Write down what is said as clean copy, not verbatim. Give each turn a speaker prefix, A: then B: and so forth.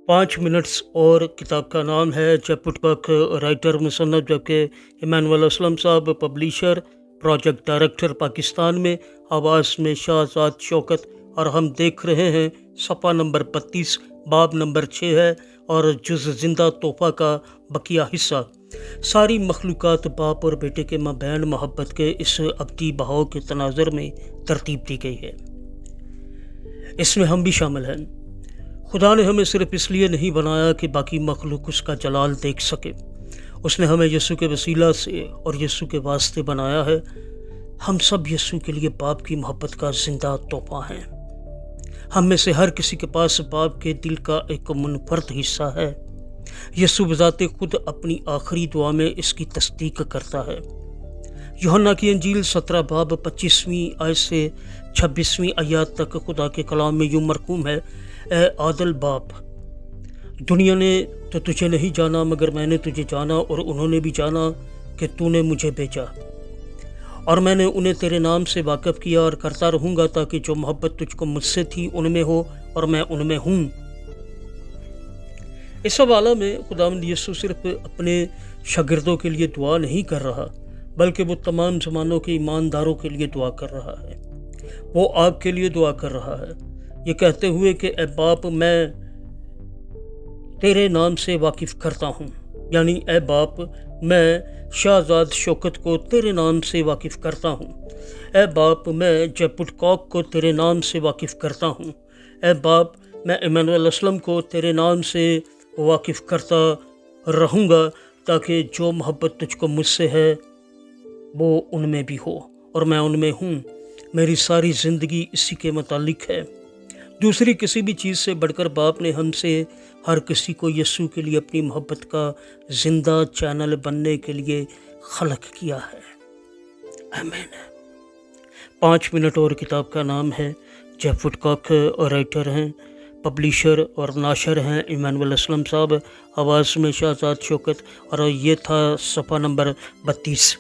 A: 5 minutes और किताब का नाम है जब वुडकॉक राइटर मुसन्नफ, जबकि इमानुअल असलम साहब पब्लिशर, प्रोजेक्ट डायरेक्टर पाकिस्तान में आवाज़ में शाहजाद शौकत। और हम देख रहे हैं सफ़ा नंबर 32, बाब नंबर 6 है और जुज़ ज़िंदा तोहफ़ा का बकिया हिस्सा। सारी मखलूक़ात बाप और बेटे के माबैन मोहब्बत के इस अबदी बहाव के तनाज़ुर में तरतीब दी गई है। इसमें हम भी शामिल हैं। खुदा ने हमें सिर्फ़ इसलिए नहीं बनाया कि बाकी मखलूक उसका जलाल देख सके। उसने हमें यीशु के वसीला से और यीशु के वास्ते बनाया है। हम सब यीशु के लिए बाप की मोहब्बत का ज़िंदा तोहफ़ा हैं। हम में से हर किसी के पास बाप के दिल का एक मुनफरद हिस्सा है। यीशु बज़ाते खुद अपनी आखिरी दुआ में इसकी तस्दीक करता है। यूहन्ना की इंजील 17 बाब 25वीं आयत से 26वीं आयत तक खुदा के कलाम में यूं मरकूम है, ए आदल बाप, दुनिया ने तो तुझे नहीं जाना मगर मैंने तुझे जाना, और उन्होंने भी जाना कि तूने मुझे भेजा, और मैंने उन्हें तेरे नाम से वाकिफ़ किया और करता रहूँगा ताकि जो मोहब्बत तुझको मुझसे थी उनमें हो और मैं उनमें हूँ। इस हवाला में खुदावंद यीशु सिर्फ अपने शागिर्दों के लिए दुआ नहीं कर रहा, बल्कि वो तमाम ज़मानों के ईमानदारों के लिए दुआ कर रहा है। वो आपके लिए दुआ कर रहा है, ये कहते हुए कि ए बाप, मैं तेरे नाम से वाकिफ़ करता हूँ, यानी ए बाप, मैं शाहजाद शौकत को तेरे नाम से वाकिफ़ करता हूँ। ए बाप, मैं जेब वुडकॉक को तेरे नाम से वाकिफ़ करता हूँ। ए बाप, मैं इमानुअल असलम को तेरे नाम से वाकिफ़ करता रहूँगा ताकि जो मोहब्बत तुझको मुझसे है वो उनमें भी हो और मैं उनमें हूँ। मेरी सारी ज़िंदगी इसी के मुतालिक है। दूसरी किसी भी चीज़ से बढ़कर बाप ने हमसे हर किसी को यीशु के लिए अपनी मोहब्बत का ज़िंदा चैनल बनने के लिए खलक किया है। आमीन। 5 मिनट और किताब का नाम है जेब वुडकॉक राइटर हैं, पब्लिशर और नाशर हैं इमानुअल असलम साहब, आवाज़ में शाहजाद शौकत, और ये था सफ़ा नंबर 32।